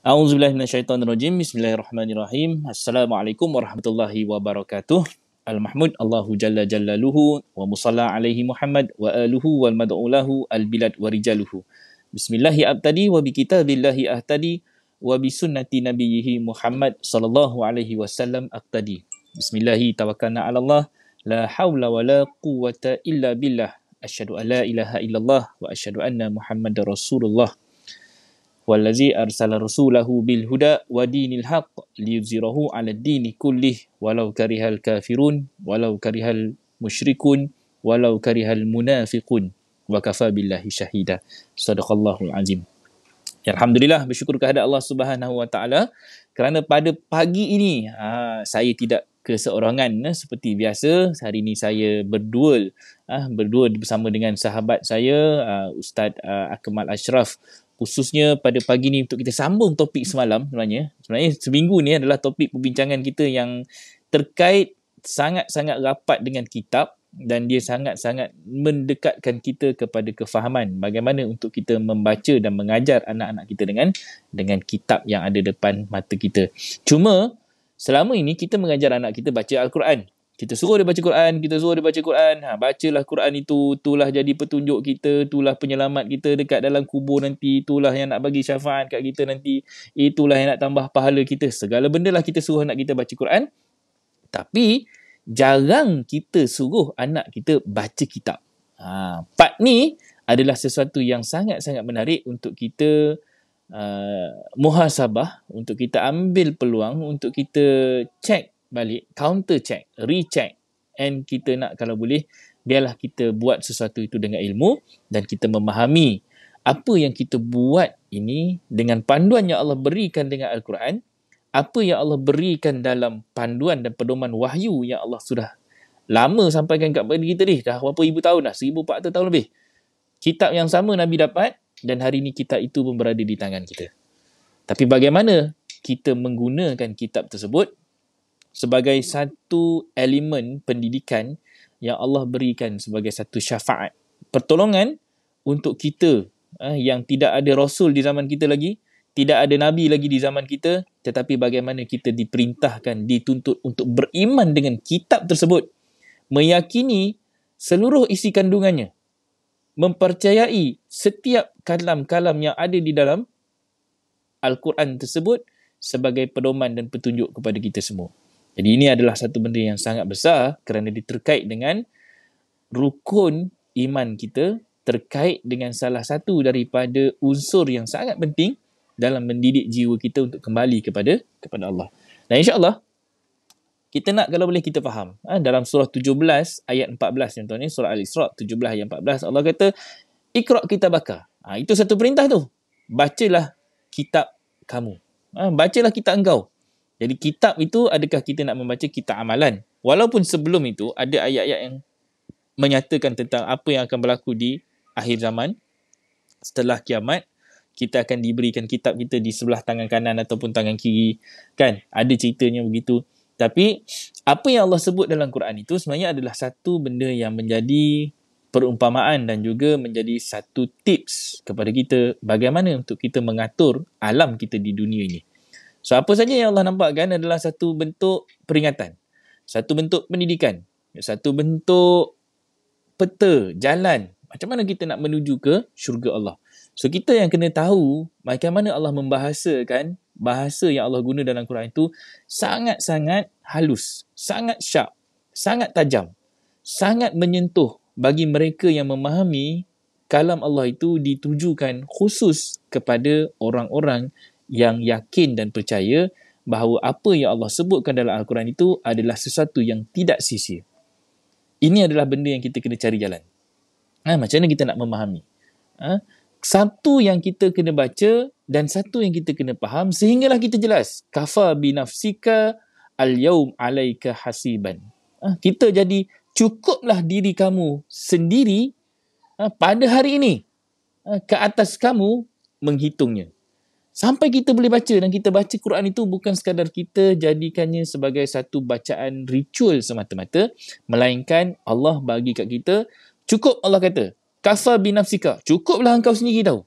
A'udzubillahi minasyaitonirrajim. Bismillahirrahmanirrahim. Assalamualaikum warahmatullahi wabarakatuh. Al-Mahmud Allahu Jalla Jallaluhu wa musalla alaihi Muhammad wa aluhu wal mad'ulahu al-bilad wa rijaluhu. Bismillahi abtadi wa bi kitabillahi ahtadi wa bi sunnati nabiyhi Muhammad sallallahu alaihi wasallam aqtadi. Bismillahi tawakkalna 'ala Allah, la haula wa la quwwata illa billah. Asyhadu an la ilaha illallah wa asyhadu anna Muhammadar Rasulullah. Wallazi arsala rasulahu bil huda wa dinil haqq liyuzhirahu 'ala ad-dini kullih walau karihal kafirun walau karihal musyrikun walau karihal munafiqun wa kafa billahi syahida. Sadaqallahul azim. Alhamdulillah, bersyukur kehadrat Allah Subhanahu wa taala kerana pada pagi ini saya tidak keseorangan seperti biasa. Hari ini saya berdua bersama dengan sahabat saya Ustaz Akmal Ashraf, khususnya pada pagi ni untuk kita sambung topik semalam. Sebenarnya seminggu ni adalah topik perbincangan kita yang terkait sangat-sangat rapat dengan kitab, dan dia sangat-sangat mendekatkan kita kepada kefahaman bagaimana untuk kita membaca dan mengajar anak-anak kita dengan kitab yang ada depan mata kita. Cuma selama ini kita mengajar anak kita baca Al-Quran. Kita suruh dia baca Quran, bacalah Quran itu, itulah jadi petunjuk kita, itulah penyelamat kita dekat dalam kubur nanti, itulah yang nak bagi syafaat kat kita nanti, itulah yang nak tambah pahala kita. Segala benda lah kita suruh anak kita baca Quran. Tapi jarang kita suruh anak kita baca kitab. Part ni adalah sesuatu yang sangat-sangat menarik untuk kita muhasabah, untuk kita ambil peluang, untuk kita check balik, counter check, recheck, and kita nak, kalau boleh, biarlah kita buat sesuatu itu dengan ilmu dan kita memahami apa yang kita buat ini dengan panduan yang Allah berikan dengan Al-Quran, apa yang Allah berikan dalam panduan dan pedoman wahyu yang Allah sudah lama sampaikan kat kita ni, dah berapa ribu tahun dah, 1400 tahun lebih. Kitab yang sama Nabi dapat, dan hari ini kitab itu pun berada di tangan kita. Tapi bagaimana kita menggunakan kitab tersebut sebagai satu elemen pendidikan yang Allah berikan sebagai satu syafaat, pertolongan untuk kita yang tidak ada Rasul di zaman kita lagi, tidak ada Nabi lagi di zaman kita, tetapi bagaimana kita diperintahkan, dituntut untuk beriman dengan kitab tersebut, meyakini seluruh isi kandungannya, mempercayai setiap kalam-kalam yang ada di dalam Al-Quran tersebut sebagai pedoman dan petunjuk kepada kita semua. Jadi ini adalah satu benda yang sangat besar kerana dia terkait dengan rukun iman kita, terkait dengan salah satu daripada unsur yang sangat penting dalam mendidik jiwa kita untuk kembali kepada Allah. Dan insya-Allah kita nak, kalau boleh kita faham. Dalam surah 17 ayat 14 contohnya, surah Al-Isra 17 ayat 14, Allah kata Iqra' kitabaka. Itu satu perintah tu. Bacalah kitab kamu. Bacalah kitab engkau. Jadi kitab itu, adakah kita nak membaca kitab amalan? Walaupun sebelum itu ada ayat-ayat yang menyatakan tentang apa yang akan berlaku di akhir zaman, setelah kiamat, kita akan diberikan kitab kita di sebelah tangan kanan ataupun tangan kiri. Kan? Ada ceritanya begitu. Tapi apa yang Allah sebut dalam Quran itu sebenarnya adalah satu benda yang menjadi perumpamaan dan juga menjadi satu tips kepada kita bagaimana untuk kita mengatur alam kita di dunia ini. So apa saja yang Allah nampakkan adalah satu bentuk peringatan, satu bentuk pendidikan, satu bentuk peta, jalan macam mana kita nak menuju ke syurga Allah. So kita yang kena tahu bagaimana Allah membahasakan, bahasa yang Allah guna dalam Quran itu sangat-sangat halus, sangat sharp, sangat tajam, sangat menyentuh bagi mereka yang memahami kalam Allah itu ditujukan khusus kepada orang-orang yang yakin dan percaya bahawa apa yang Allah sebutkan dalam Al-Quran itu adalah sesuatu yang tidak sia-sia. Ini adalah benda yang kita kena cari jalan. Macam mana kita nak memahami? Satu yang kita kena baca dan satu yang kita kena faham sehinggalah kita jelas. Kafa binafsika al-yawm alaika hasiban. Kita jadi cukuplah diri kamu sendiri pada hari ini ke atas kamu menghitungnya. Sampai kita boleh baca, dan kita baca Quran itu bukan sekadar kita jadikannya sebagai satu bacaan ritual semata-mata, melainkan Allah bagi kat kita, cukup Allah kata, kafa binafsika, cukuplah engkau sendiri tahu.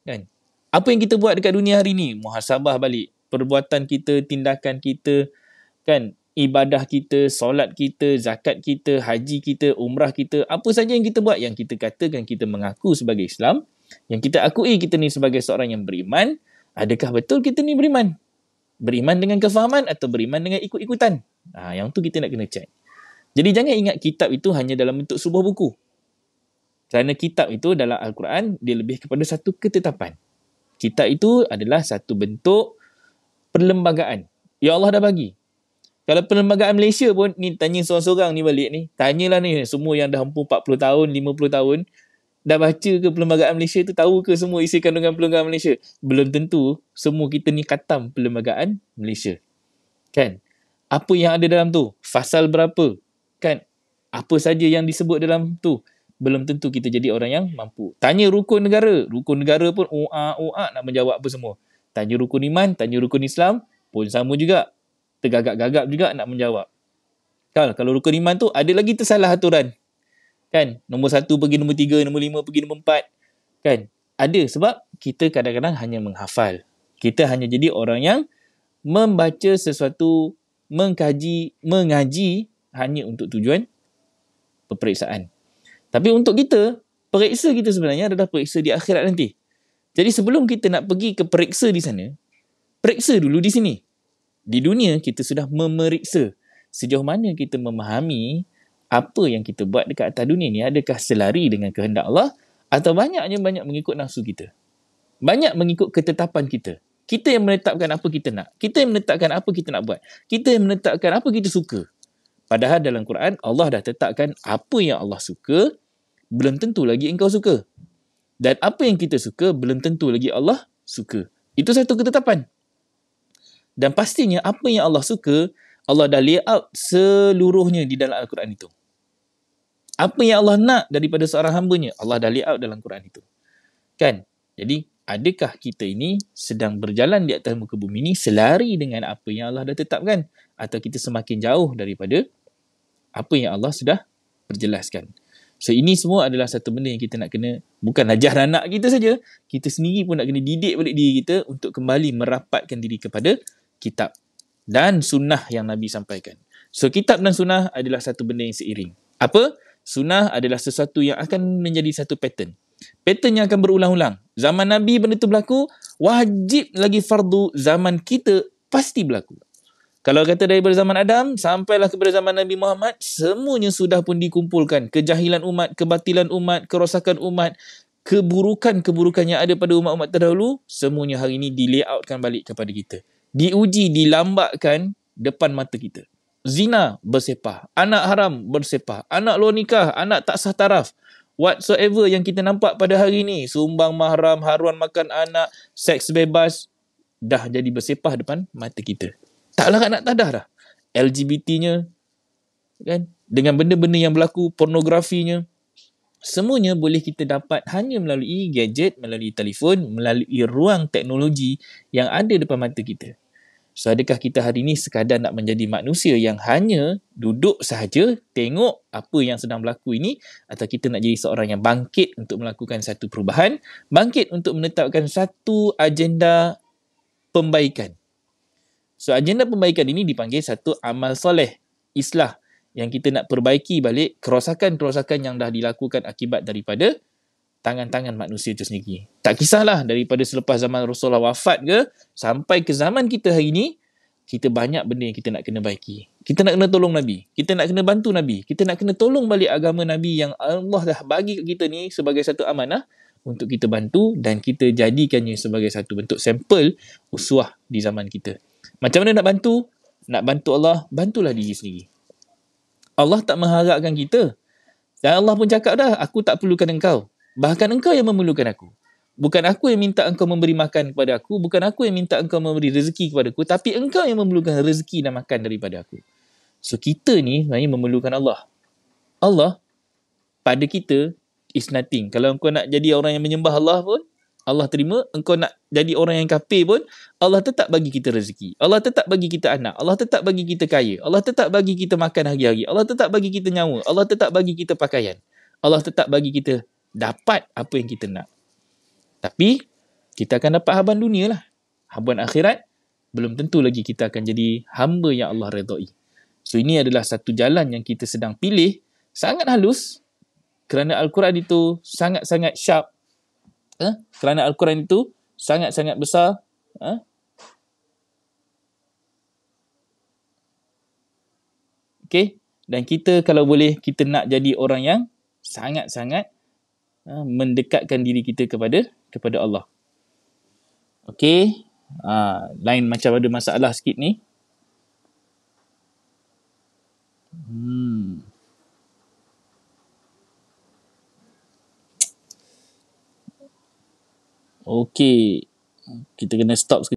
Kan? Apa yang kita buat dekat dunia hari ni? Muhasabah balik. Perbuatan kita, tindakan kita, kan? Ibadah kita, solat kita, zakat kita, haji kita, umrah kita, apa saja yang kita buat, yang kita katakan kita mengaku sebagai Islam, yang kita akui kita ni sebagai seorang yang beriman, adakah betul kita ni beriman? Beriman dengan kefahaman atau beriman dengan ikut-ikutan? Yang tu kita nak kena check. Jadi jangan ingat kitab itu hanya dalam bentuk sebuah buku. Kerana kitab itu dalam Al-Quran, dia lebih kepada satu ketetapan. Kitab itu adalah satu bentuk perlembagaan. Ya Allah dah bagi. Kalau perlembagaan Malaysia pun, ni tanya seorang-seorang ni balik ni, tanyalah ni semua yang dah 40 tahun, 50 tahun, dah baca ke perlembagaan Malaysia tu, tahu ke semua isi kandungan perlembagaan Malaysia? Belum tentu semua kita ni khatam perlembagaan Malaysia. Kan? Apa yang ada dalam tu? Fasal berapa? Kan? Apa saja yang disebut dalam tu? Belum tentu kita jadi orang yang mampu. Tanya rukun negara. Rukun negara pun nak menjawab apa semua. Tanya rukun iman, tanya rukun Islam pun sama juga. Tergagap-gagap juga nak menjawab. Kalau rukun iman tu ada lagi tersalah aturan. Kan? Nombor 1 pergi nombor 3, nombor 5 pergi nombor 4. Kan? Ada sebab kita kadang-kadang hanya menghafal. Kita hanya jadi orang yang membaca sesuatu, mengaji hanya untuk tujuan peperiksaan. Tapi untuk kita, periksa kita sebenarnya adalah periksa di akhirat nanti. Jadi sebelum kita nak pergi ke periksa di sana, periksa dulu di sini. Di dunia, kita sudah memeriksa sejauh mana kita memahami apa yang kita buat dekat atas dunia ni. Adakah selari dengan kehendak Allah atau banyak mengikut nafsu kita. Banyak mengikut ketetapan kita. Kita yang menetapkan apa kita nak. Kita yang menetapkan apa kita nak buat. Kita yang menetapkan apa kita suka. Padahal dalam Quran, Allah dah tetapkan apa yang Allah suka, belum tentu lagi engkau suka. Dan apa yang kita suka, belum tentu lagi Allah suka. Itu satu ketetapan. Dan pastinya apa yang Allah suka, Allah dah layout seluruhnya di dalam Al-Quran itu. Apa yang Allah nak daripada seorang hambanya, Allah dah layout dalam Quran itu. Kan? Jadi, adakah kita ini sedang berjalan di atas muka bumi ini selari dengan apa yang Allah dah tetapkan? Atau kita semakin jauh daripada apa yang Allah sudah perjelaskan? So, ini semua adalah satu benda yang kita nak kena, bukan ajar anak kita saja, kita sendiri pun nak kena didik balik diri kita untuk kembali merapatkan diri kepada kitab dan sunnah yang Nabi sampaikan. So, kitab dan sunnah adalah satu benda yang seiring. Apa? Sunnah adalah sesuatu yang akan menjadi satu pattern. Pattern yang akan berulang-ulang. Zaman Nabi benda tu berlaku, wajib lagi fardu zaman kita pasti berlaku. Kalau kata daripada zaman Adam sampailah kepada zaman Nabi Muhammad, semuanya sudah pun dikumpulkan. Kejahilan umat, kebatilan umat, kerosakan umat, keburukan-keburukan yang ada pada umat-umat terdahulu, semuanya hari ini di-layoutkan balik kepada kita. Diuji, dilambakkan depan mata kita. Zina bersepah, anak haram bersepah, anak luar nikah, anak tak sah taraf. Whatsoever yang kita nampak pada hari ini, sumbang mahram, haruan makan anak, seks bebas, dah jadi bersepah depan mata kita. Taklah nak tadah dah. LGBT-nya, kan? Dengan benda-benda yang berlaku, pornografinya, semuanya boleh kita dapat hanya melalui gadget, melalui telefon, melalui ruang teknologi yang ada depan mata kita. So, adakah kita hari ini sekadar nak menjadi manusia yang hanya duduk sahaja, tengok apa yang sedang berlaku ini, atau kita nak jadi seorang yang bangkit untuk melakukan satu perubahan, bangkit untuk menetapkan satu agenda pembaikan. So, agenda pembaikan ini dipanggil satu amal soleh, islah, yang kita nak perbaiki balik kerosakan-kerosakan yang dah dilakukan akibat daripada tangan-tangan manusia itu sendiri. Tak kisahlah daripada selepas zaman Rasulullah wafat ke, sampai ke zaman kita hari ini, kita banyak benda yang kita nak kena baiki. Kita nak kena tolong Nabi. Kita nak kena bantu Nabi. Kita nak kena tolong balik agama Nabi yang Allah dah bagi ke kita ni sebagai satu amanah untuk kita bantu dan kita jadikannya sebagai satu bentuk sampel uswah di zaman kita. Macam mana nak bantu? Nak bantu Allah, bantulah diri sendiri. Allah tak mengharapkan kita. Dan Allah pun cakap dah, aku tak perlukan engkau. Bahkan engkau yang memerlukan aku. Bukan aku yang minta engkau memberi makan kepada aku. Bukan aku yang minta engkau memberi rezeki kepada aku. Tapi engkau yang memerlukan rezeki dan makan daripada aku. So, kita ni sebenarnya memerlukan Allah. Allah pada kita is nothing. Kalau engkau nak jadi orang yang menyembah Allah pun, Allah terima. Engkau nak jadi orang yang kafir pun, Allah tetap bagi kita rezeki. Allah tetap bagi kita anak. Allah tetap bagi kita kaya. Allah tetap bagi kita makan hari-hari. Allah tetap bagi kita nyawa. Allah tetap bagi kita pakaian. Allah tetap bagi kita dapat apa yang kita nak. Tapi kita akan dapat haban dunia lah. Haban akhirat, belum tentu lagi kita akan jadi hamba yang Allah redai. So ini adalah satu jalan yang kita sedang pilih, sangat halus, kerana Al-Quran itu sangat-sangat sharp. Kerana Al-Quran itu sangat-sangat besar. Okay? Dan kita kalau boleh, kita nak jadi orang yang sangat-sangat mendekatkan diri kita kepada Allah. Okay? Lain macam ada masalah sikit ni. Okay. Kita kena stop sekejap.